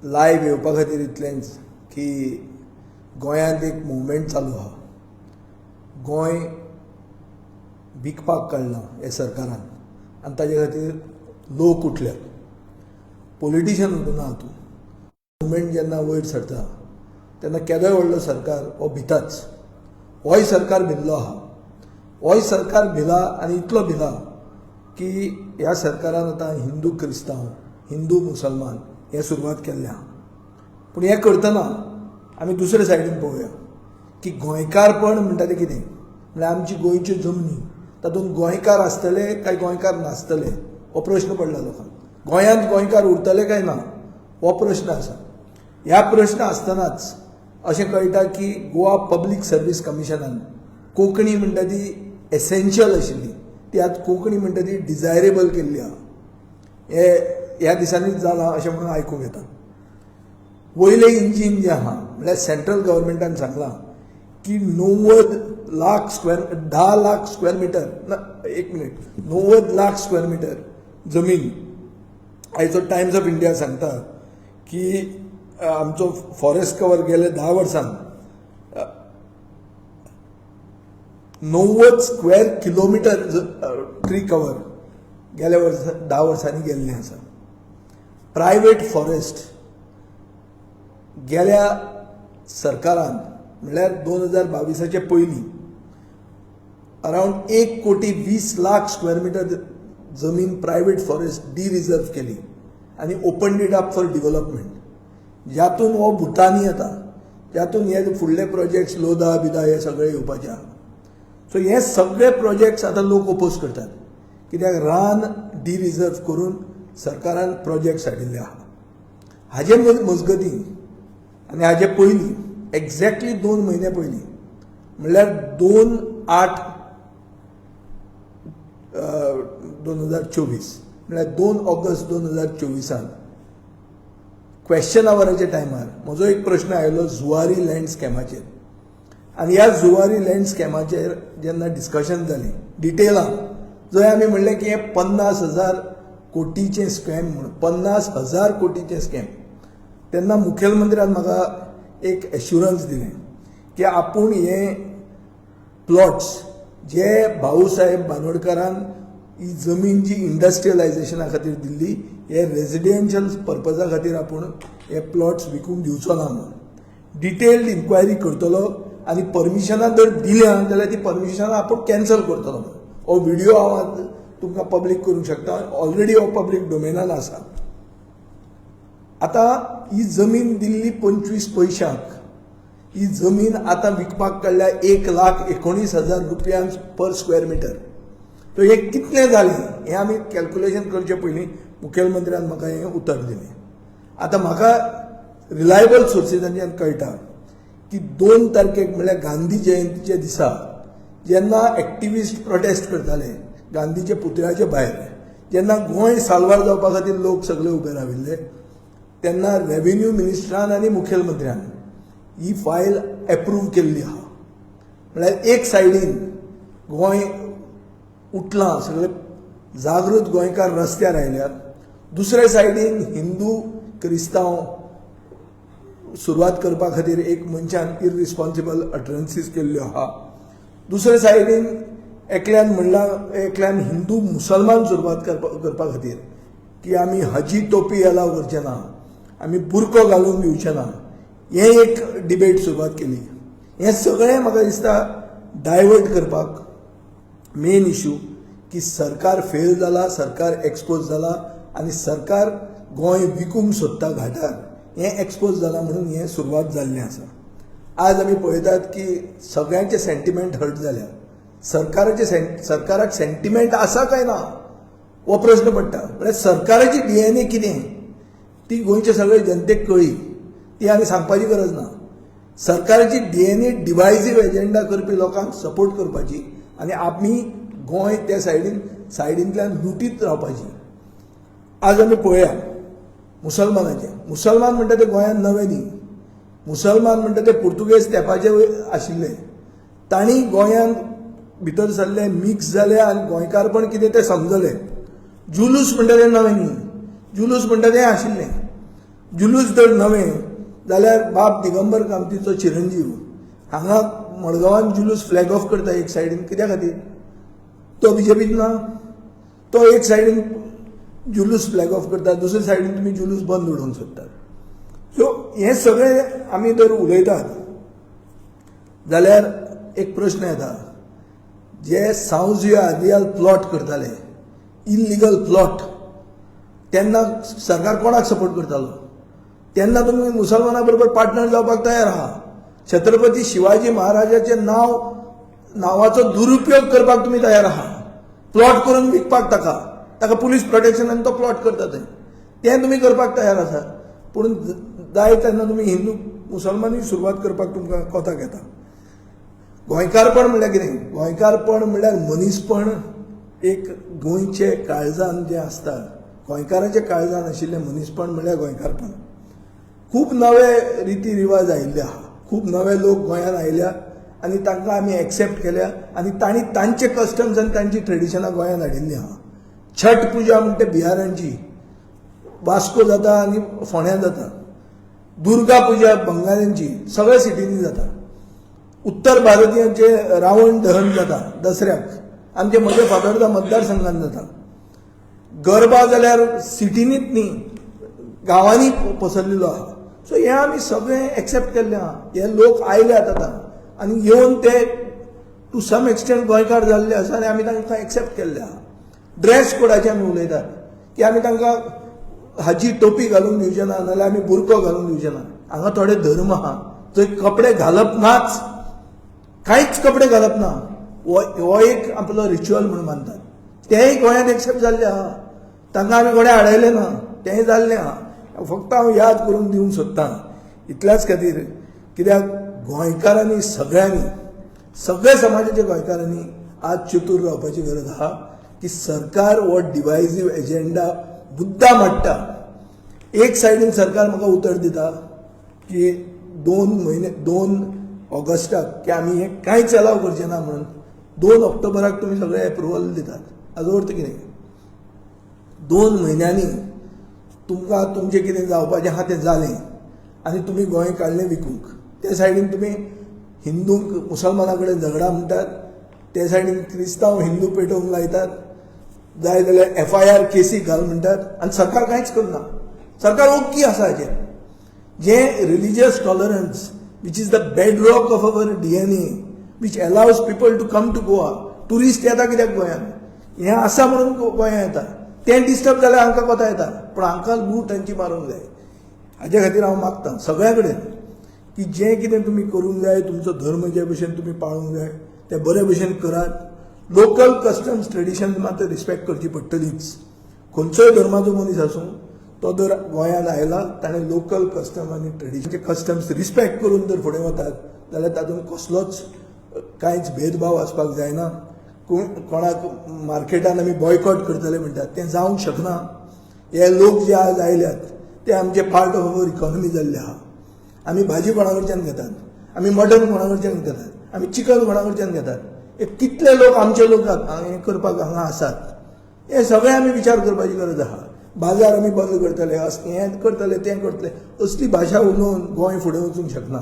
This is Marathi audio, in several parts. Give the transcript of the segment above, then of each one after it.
लायव्ह येवपा खातीर इतलेंच की गोंयांत एक मुवमेंट चालू आहा. गोंय विकपाक काडलां हे सरकारान आनी ताजे खातीर लोक उठल्यात. पॉलिटिशियन ना हातूंत. मुवमेंट जेन्ना वयर सरता तेन्ना केदोय व्हडलो सरकार हो भिताच. होय सरकार भिल्लो आहा. होय सरकार भिला आनी इतलो भिला की ह्या सरकारान आतां हिंदू क्रिस्तांव, हिंदू मुसलमान हें सुरवात केल्लें आहा. पूण हें करतना आमी दुसरे सायडीन पळोवया की गोंयकारपण म्हणटा तें कितें. म्हळ्यार आमची गोंयच्यो जमनी तातूंत गोंयकार आसतले काय गोंयकार नासतले हो प्रश्न पडला लोकांक. गोंयांत गोंयकार उरतले काय ना हो प्रश्न आसा. ह्या प्रश्न आसतनाच अशें कळटा की गोवा पब्लीक सर्वीस कमिशनान कोंकणी म्हणटा ती एसेन्शियल आशिल्ली ती आतां कोंकणी म्हणटा ती डिझायरेबल केल्ली आहा. हे ह्या दिसांनीच जालां अशें म्हणून आयकूंक येता. वयलें इंजीन जें आहा म्हळ्यार सेंट्रल गव्हर्मेंटान सांगलां की 10 लाख स्क्वेअर मिटर ना 90 लाख स्क्वेअर मिटर जमीन. आयचो टायम्स ऑफ इंडिया सांगता की आमचो फॉरेस्ट कवर गेले 10 वर्सांत 90 स्क्वेअर किलोमिटर ट्री कवर गेल्या 10 वर्सांनी गेल्लें आसा. प्रायवेट फॉरेस्ट गेल्या सरकारान म्हळ्यार 2022चे पयलीं अरावंड 1,20,00,000 स्क्वेअर मिटर जमीन प्रायवेट फॉरेस्ट रिजर्व केली आनी ओपन इट अप फॉर डिव्हलपमेंट. ज्यातून हो भुतानी येता, ज्यातून हे फुडले प्रोजेक्ट्स लोदा बिदा हे सगळे येवपाचे आहा. सो हे सगळे प्रोजेक्ट्स आतां लोक ओपोज करतात कित्याक रान रिजर्व करून सरकारान प्रोजेक्ट्स हाडिल्ले आहा. हाजे मजगतीं आनी हाजे पयलीं एक्झॅक्टली 2 म्हयने पयलीं म्हणल्यार 2/8/2024 म्हळ्यार 2 ऑगस्ट 2024 क्वेश्चन आवराच्या टायमार म्हजो एक प्रश्न आयलो जुवारी लँड स्कॅमाचेर. आनी ह्या जुवारी लँड स्कॅमाचेर जेन्ना डिस्कशन जालें डिटेलान जंय आमी म्हणलें की हें 50,000 कोटीचें स्कॅम म्हणून 50,000 कोटीचें स्कॅम. तेन्ना मुखेलमंत्र्यान म्हाका एक एश्युरन्स दिलें की आपूण हे प्लॉट्स जे भाऊसाहेब बांदोडकरान ही जमीन जी इंडस्ट्रियलायझेशना खातीर दिल्ली हे रेजिडेन्शियल पर्पजा खातीर आपूण हे प्लॉट्स विकूंक दिवचो ना म्हणून डिटेल्ड इन्क्वायरी करतलो आनी परमिशनां जर दिल्या जाल्यार ती परमिशनां आपूण कॅन्सल करतलो. हो व्हिडिओ हांव तुमकां पब्लीक करूंक शकता. ऑलरेडी हो पब्लीक डोमेनान आसा. आतां ही जमीन दिल्ली 25 पयशांक. ही जमीन आतां विकपाक काडल्या 1,19,000 रुपयांक पर स्क्वेअर मिटर. सो हे कितलें जालें हें आमी कॅल्क्युलेशन करचे पयलीं मुखेलमंत्र्यान म्हाका हें उतर दिलें. आतां म्हाका रिलायबल सोर्सीसांच्यान कळटा की 2 तारखेक म्हळ्यार गांधी जयंतीच्या दिसा जेन्ना एक्टिविस्ट प्रोटेस्ट करताले गांधीच्या पुतळ्याचे भायर, जेन्ना गोंय साल्वार जावपा खातीर लोक सगळे उबे राविल्ले तेन्ना रेव्हेन्यू मिनिस्टरान आनी मुखेलमंत्र्यान ही फायल एप्रूव केल्ली आहा. म्हळ्यार एक सायडीन गोंय उठलां, सगळे जागृत गोंयकार रस्त्यार आयल्यात. दुसरे सायडीन हिंदू क्रिस्तांव सुरवात करपा खातीर एक मनशान इररिस्पॉन्सिबल अटरन्सीस केल्ल्यो आहा. दुसरे सायडीन एकल्यान हिंदू मुसलमान सुरवात करपा खातीर की आमी हजी टोपी अलाव करचे ना, आमी बुरको घालूंक दिवचे ना, हें एक डिबेट सुरवात केली. हें सगळें म्हाका दिसता डायवर्ट करपाक मेन इश्यू की सरकार फेल जाला, सरकार एक्सपोज जाला आनी सरकार गोंय विकूंक सोदता घाटार हें एक्सपोज जाला म्हणून हें सुरवात जाल्लें आसा. आज आमी पळयतात की सगळ्यांचे सेंटिमेंट हर्ट जाल्या. सरकाराक सेंटिमेंट आसा काय ना हो प्रश्न पडटा. म्हळ्यार सरकाराची DNA कितें ती गोंयच्या सगळे जनतेक कळ्ळी, ती आमी सांगपाची गरज ना. सरकाराची DNA डिवायजीव एजेंडा करपी लोकांक सपोर्ट करपाची आनी आमी गोंय त्या सायडींतल्यान लुटीत रावपाची. आज आमी पळोवया मुसलमान म्हणटा ते गोंयांत नवे न्ही. मुसलमान म्हणटा ते पुर्तुगेज तेंपाचे आशिल्ले. तांणी गोंयांत भितर सरले, मिक्स जाले आनी गोंयकारपण कितें तें समजलें. जुलूस म्हणटा ते नवे न्ही. जुलूस म्हणटा तें आशिल्लें. जुलूस जर नवे जाल्यार बाब दिगंबर कामतीचो चिरंजीव हांगा मडगांवान जुलूस फ्लॅग ऑफ करता एक सायडीन, कित्या खातीर? तो बीजेपीत ना, तो एक सायडीन जुलूस फ्लॅग ऑफ करता, दुसरे सायडीन तुमी जुलूस बंद उडोवंक सोदतात. सो हे सगळे आमी जर उलयतात जाल्यार एक प्रश्न येता, जे सांवजी आदियाल प्लॉट करताले, इल्लिगल प्लॉट, तेन्ना सरकार कोणाक सपोर्ट करतालो? तेन्ना तुमी मुसलमाना बरोबर पार्टनर जावपाक तयार आहा. छत्रपती शिवाजी महाराजाचे नावाचो दुरुपयोग करपाक तुमी तयार आहा, प्लॉट करून विकपाक ताका पुलीस प्रोटेक्शनान तो प्लॉट करता तें तुमी करपाक तयार आसा. पूण जाय तेन्ना तुमी हिंदू मुसलमानूय सुरवात करपाक तुमकां कोताक येता. गोंयकारपण म्हणल्यार कितें? गोंयकारपण म्हणल्यार मनीसपण, एक गोंयचे काळजान जें आसता, गोंयकाराचे काळजान आशिल्लें मनीसपण म्हणल्यार गोंयकारपण. खूब नवे रिती रिवाज आयिल्ले आहा, खूब नवे लोक गोंयांत आयल्या आनी तांकां आमी एक्सेप्ट केल्या आनी तांणी तांचे कस्टम्स आनी तांची ट्रेडिशनां गोंयांत हाडिल्लीं आहा. छठ पुजा म्हणटा बिहारांची, वास्को जाता आनी फोंड्या जाता. दुर्गा पुजा बंगाल्यांची, सगळ्या सिटींनी जाता. उत्तर भारतीयांचे रावण दहन जाता दसऱ्याक, आमचे मध्य फातोर्डा मतदारसंघात जाता. गरबा जाल्यार सिटीनीच न्ही, गांवांनी पसरलेलो आहा. सो हे आमी सगळें एक्सेप्ट केल्लें आहा. हे लोक आयल्यात आतां आनी येवन ते टू सम एक्सटेंट गोंयकार जाल्ले आसा आनी आमी तांकां एक्सेप्ट केल्ले आहा. ड्रेस कोडाचे आमी उलयतात की आमी तांकां हाची टोपी घालून दिवचे ना, नाल्यार आमी बुरको घालून दिवचे ना. हांगा थोडे धर्म आहा थंय कपडे घालप नाच, कांयच कपडे घालप ना. हो एक आपलो रिच्युअल म्हणून मानतात. तेंय गोंयांत एक्सेप्ट जाल्ले आहा, तांकां आमी कोणें आडयले ना, तेंय जाल्लें आहा. फक्त हांव याद करून दिवंक सोदतां इतल्याच खातीर, कित्याक गोंयकारांनी सगळ्यांनी, सगळे समाजाच्या गोंयकारांनी आज चतूर रावपाची गरज आहा की सरकार हो डिवायजीव एजेंडा मुद्दाम हाडटा. एक सायडीन सरकार म्हाका उतर दिता की 2 ऑगस्टाक की आमी हें कांयच अलाव करचें ना म्हणून, 2 ऑक्टोबराक तुमी सगळे एप्रुवल दितात. हाजो अर्थ कितें? 2 म्हयन्यांनी तुमकां तुमचें कितें जावपाचें आहा तें जालें आनी तुमी गोंय काडलें विकूंक. ते सायडीन तुमी हिंदूंक मुसलमाना कडेन झगडा म्हणटात, ते सायडीन क्रिस्तांव हिंदू पेटोवंक लायतात, जाय जाल्यार FIR केसी घाल म्हणटात आनी सरकार कांयच करना. सरकार ओग्गी आसा हाचेर. जें religious tolerance which is the bedrock of our DNA, which allows people to come to Goa. Tourist येता कित्याक गोंयांत? हें आसा म्हणून गोंयांत येता. तें डिस्टर्ब जाल्यार हांकां कोता येता, पूण हांकां लूट तांची मारूंक जाय. हाचे खातीर हांव मागतां सगळ्या कडेन की जें कितें तुमी करूंक जाय, तुमचो धर्म जे भशेन तुमी पाळूंक जाय तें बरे भशेन करात. लोकल कस्टम्स ट्रेडिशन्स मात रिस्पेक्ट करची पडटलीच. खंयचोय धर्माचो मनीस आसूं, तो जर गोंयांत आयला ताणें लोकल कस्टम आनी ट्रेडिशनचे कस्टम्स रिस्पेक्ट करून जर फुडें वतात जाल्यार तातूंत कसलोच कांयच भेदभाव आसपाक जायना. कोणाक मार्केटान आमी बॉयकॉट करतले म्हणटात तें जावंक शकना. हे लोक जे आज आयल्यात ते आमचे पार्ट ऑफ अवर इकॉनॉमी जाल्ले आहा. आमी भाजी कोणा कडच्यान घेतात, आमी मटन कोणा कडच्यान घेतात, आमी चिकन कोणा कडच्यान घेतात. हे कितले लोक आमचे लोक हें करपाक हांगा आसात. हे सगळें आमी विचार करपाची गरज आहा. बाजार आमी बंद करतले, हें करतले तें करतले असली भाशा उलोवन गोंय फुडें वचूंक शकना.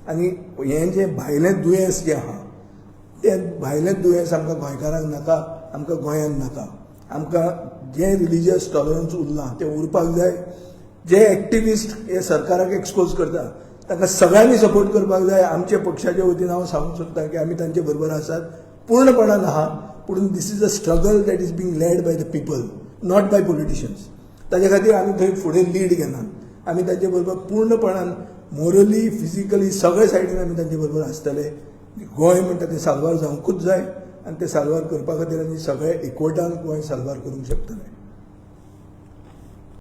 आनी हें जें भायलें दुयेंस जें आहा तें भायलें दुयेंस आमकां गोंयकारांक नाका, आमकां गोंयांत नाका. आमकां जें रिलिजियस टॉलरन्स उरलां तें उरपाक जाय. जे एक्टिविस्ट हे सरकाराक एक्सपोज करता ताका सगळ्यांनी सपोर्ट करपाक जाय. आमच्या पक्षाच्या वतीन हांव सांगूंक सोदतां की आमी तांचे बरोबर आसात, पूर्णपणान आहा. पूण this is a struggle that is being led by the people, not by politicians. ताचे खातीर आमी थंय फुडें लीड घेनात. आमी तांचे बरोबर पूर्णपणान मोरली, फिजिकली सगळे सायडीन आमी तांचे बरोबर आसतले. गोंय म्हणटा तें साल्वार जावंकूच जाय आनी तें साल्वार करपा खातीर आमी सगळे एकवटान गोंय साल्वार करूंक शकतले.